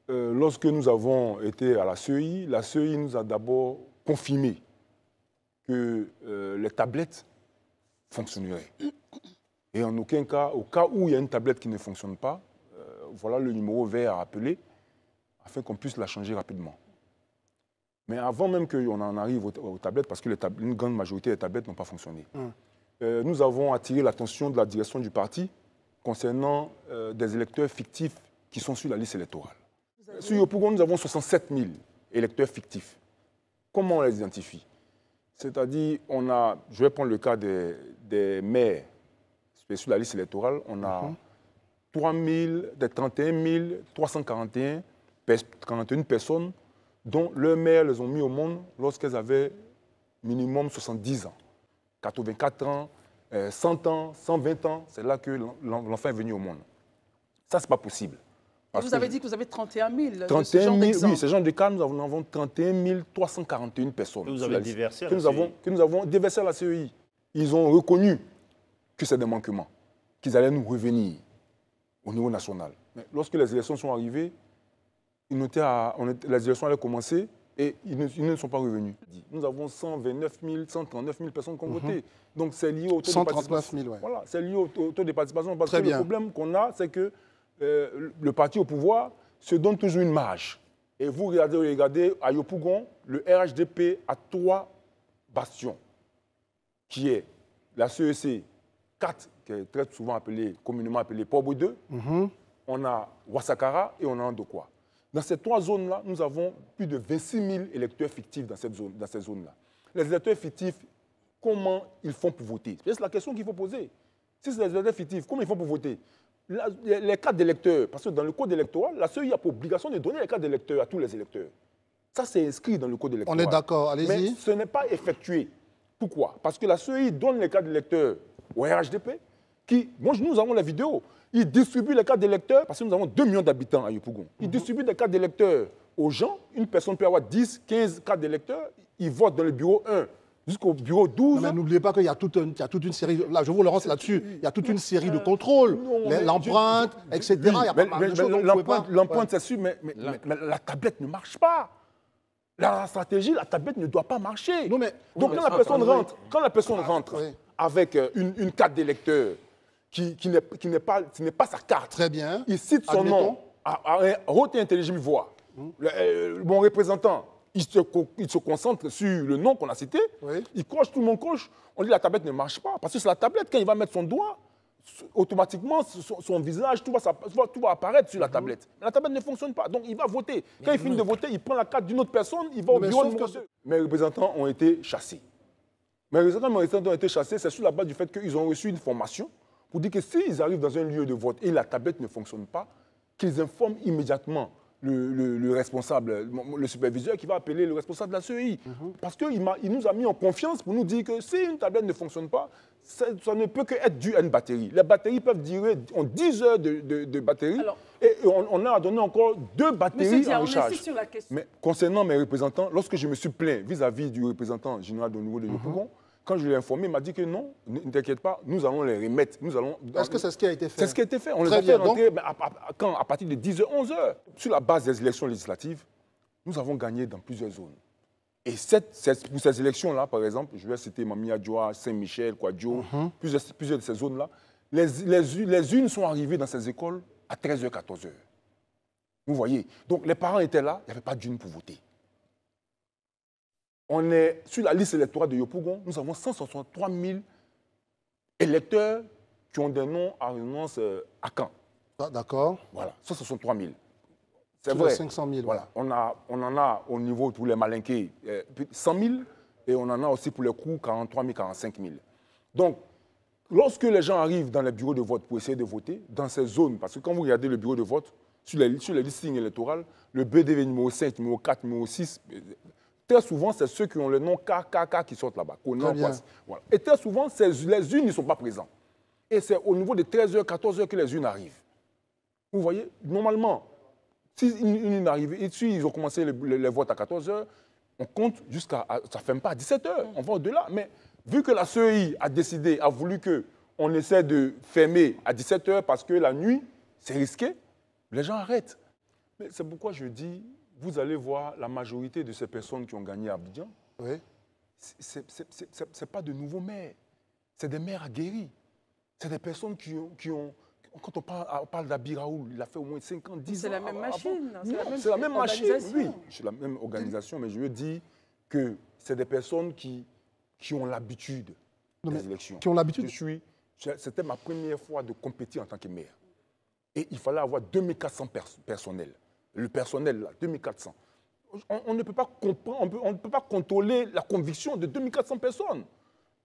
lorsque nous avons été à la CEI nous a d'abord confirmé que les tablettes fonctionneraient. Et en aucun cas, au cas où il y a une tablette qui ne fonctionne pas, voilà le numéro vert à appeler afin qu'on puisse la changer rapidement. Mais avant même qu'on en arrive aux tablettes, parce que une grande majorité des tablettes n'ont pas fonctionné, nous avons attiré l'attention de la direction du parti concernant des électeurs fictifs qui sont sur la liste électorale. Sur Yopougon, nous avons 67 000 électeurs fictifs. Comment on les identifie? C'est-à-dire, je vais prendre le cas des maires sur la liste électorale, on a 31 341 personnes dont leurs mères les ont mis au monde lorsqu'elles avaient minimum 70 ans, 84 ans, 100 ans, 120 ans, c'est là que l'enfant est venu au monde. Ça, ce n'est pas possible. Vous avez dit que vous avez 31 000 31 000, oui, ce genre de cas, nous en avons 31 341 personnes. Que vous avez déversé à la CEI. Que nous avons déversé à la CEI. Ils ont reconnu que c'est des manquements, qu'ils allaient nous revenir au niveau national. Mais lorsque les élections sont arrivées, les élections allaient commencer et ils ne sont pas revenus. Nous avons 129 000, 139 000 personnes qui ont voté. Donc c'est lié au taux de participation. 139 000, ouais. Voilà, c'est lié au taux de participation. Parce que le problème qu'on a, c'est que le parti au pouvoir se donne toujours une marge. Et vous regardez à Yopougon, le RHDP a 3 bastions, qui est la CEC 4, qui est très souvent communément appelée Port 2, on a Ouassakara et on a Ndokwa. Dans ces 3 zones-là, nous avons plus de 26 000 électeurs fictifs dans ces zones-là. Les électeurs fictifs, comment ils font pour voter? C'est la question qu'il faut poser. Si c'est des électeurs fictifs, comment ils font pour voter? Les cartes d'électeurs, parce que dans le code électoral, la CEI a pour obligation de donner les cartes d'électeurs à tous les électeurs. Ça, c'est inscrit dans le code électoral. On est d'accord, allez-y. Mais ce n'est pas effectué. Pourquoi? Parce que la CEI donne les cartes d'électeurs au RHDP, nous avons la vidéo. Ils distribuent les cartes d'électeurs, parce que nous avons 2 millions d'habitants à Yopougon. Ils distribuent des cartes d'électeurs aux gens. Une personne peut avoir 10, 15 cartes d'électeurs. Ils votent dans le bureau 1 jusqu'au bureau 12. Non, mais n'oubliez pas qu'il y a toute une série, là je vous le lance là-dessus, il y a toute une série de contrôles, l'empreinte, etc. Oui, il y a pas mal de choses. L'empreinte, c'est sûr, mais la tablette ne marche pas. La stratégie, la tablette ne doit pas marcher. Non, mais, donc quand la personne rentre avec une carte d'électeur qui n'est pas sa carte, très bien. Il cite son nom à haute et intelligible voix. Mon représentant, il se concentre sur le nom qu'on a cité, il coche, tout le monde coche, on dit la tablette ne marche pas, parce que c'est la tablette, quand il va mettre son doigt, automatiquement, son visage, tout va apparaître sur la tablette. Mais la tablette ne fonctionne pas, donc il va voter. Quand il finit de voter, il prend la carte d'une autre personne, il va au bureau numéro 2. Mes représentants ont été chassés. Mes représentants ont été chassés, c'est sur la base du fait qu'ils ont reçu une formation pour dire que s'ils arrivent dans un lieu de vote et la tablette ne fonctionne pas, qu'ils informent immédiatement le responsable, le superviseur qui va appeler le responsable de la CEI. Parce qu'il nous a mis en confiance pour nous dire que si une tablette ne fonctionne pas, ça ne peut qu'être dû à une batterie. Les batteries peuvent durer 10 heures de batterie. Alors, et on a donné encore 2 batteries en recharge. Mais concernant mes représentants, lorsque je me suis plaint vis-à-vis du représentant général de niveau de Yopougon, quand je l'ai informé, il m'a dit que non, ne t'inquiète pas, nous allons les remettre. Est-ce que c'est ce qui a été fait? C'est ce qui a été fait. On les a fait rentrer à partir de 10h, 11h. Sur la base des élections législatives, nous avons gagné dans plusieurs zones. Et pour ces élections-là, par exemple, je vais citer Mamiadjoa, Saint-Michel, Kouadio, plusieurs de ces zones-là, les unes sont arrivées dans ces écoles à 13h, 14h. Vous voyez? Donc les parents étaient là, il n'y avait pas d'une pour voter. On est sur la liste électorale de Yopougon, nous avons 163 000 électeurs qui ont des noms à résidence à Caen. D'accord. Voilà, 163 000. C'est sur vrai. 500 000. Voilà. On en a au niveau pour les Malinqués 100 000 et on en a aussi pour les coups 43 000, 45 000. Donc, lorsque les gens arrivent dans les bureaux de vote pour essayer de voter, dans ces zones, parce que quand vous regardez le bureau de vote, sur les listings électorales, le BDV numéro 5, numéro 4, numéro 6, très souvent, c'est ceux qui ont le nom KKK qui sortent là-bas. Voilà. Et très souvent, les unes ne sont pas présents. Et c'est au niveau de 13h, 14h que les unes arrivent. Vous voyez, normalement, si une arrive, et si ils ont commencé les votes à 14h, on compte jusqu'à... Ça ne fait pas à 17h, on va au-delà. Mais vu que la CEI a voulu qu'on essaie de fermer à 17h parce que la nuit, c'est risqué, les gens arrêtent. Mais c'est pourquoi je dis, vous allez voir la majorité de ces personnes qui ont gagné à Abidjan, Oui. ce n'est pas de nouveaux maires, c'est des maires aguerris. C'est des personnes qui ont quand on parle d'Abi Raoul, il a fait au moins 5 ans, 10 ans. C'est la même machine. C'est la même machine, oui. C'est C'est la même organisation, mais je veux dire que c'est des personnes qui ont l'habitude des élections. Qui ont l'habitude. C'était ma première fois de compétir en tant que maire. Et il fallait avoir 2400 personnels. Le personnel, là, 2400. On ne peut pas comprendre, on ne peut pas contrôler la conviction de 2400 personnes.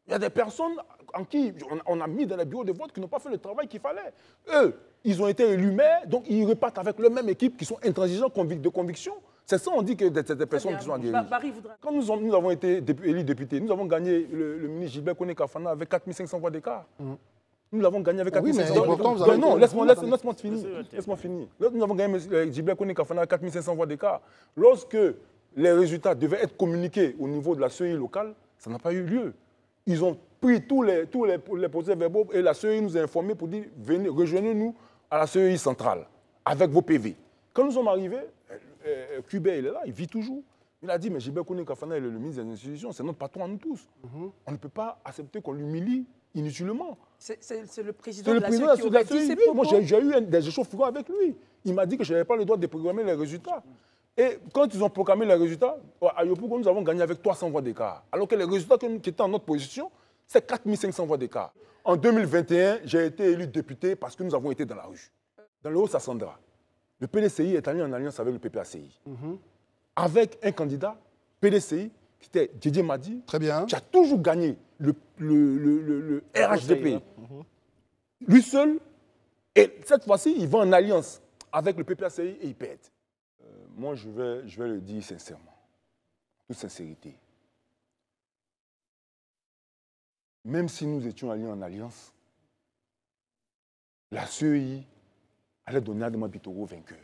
Il y a des personnes en qui on a mis dans les bureaux de vote qui n'ont pas fait le travail qu'il fallait. Eux, ils ont été élus maires, donc ils repartent avec leur même équipe qui sont intransigeants de conviction. C'est ça, on dit que c'est des personnes qui sont aguerries. Quand nous avons été élus députés, nous avons gagné le ministre Gilbert Koné Kafana avec 4500 voix d'écart. Nous l'avons gagné avec 4500 voix d'écart. Non, laisse-moi finir. Nous avons gagné Gilbert Koné Kafana avec 4500 voix d'écart. Lorsque les résultats devaient être communiqués au niveau de la CEI locale, ça n'a pas eu lieu. Ils ont pris tous les procès-verbaux et la CEI nous a informés pour dire venez, rejoignez-nous à la CEI centrale avec vos PV. Quand nous sommes arrivés, Kubé, il est là, il vit toujours. Il a dit, mais Gilbert Koné Kafana est le ministre des institutions, c'est notre patron à nous tous. On ne peut pas accepter qu'on l'humilie inutilement. C'est le président de la CEI qui aurait dit ces propos. Moi, j'ai eu des échauffourées avec lui. Il m'a dit que je n'avais pas le droit de programmer les résultats. Et quand ils ont proclamé les résultats, à Yopougon, nous avons gagné avec 300 voix d'écart. Alors que les résultats qui étaient en notre position, c'est 4500 voix d'écart. En 2021, j'ai été élu député parce que nous avons été dans la rue. Dans le Haut-Sassandra, le PDCI est allé en alliance avec le PPACI. Avec un candidat, PDCI, qui était Didier Madi, qui a toujours gagné le RHDP. Lui seul, et cette fois-ci, il va en alliance avec le PPACI et il perd. Moi, je vais le dire sincèrement, toute sincérité. Même si nous étions alliés en alliance, la CEI allait donner Adama Bitoro vainqueur.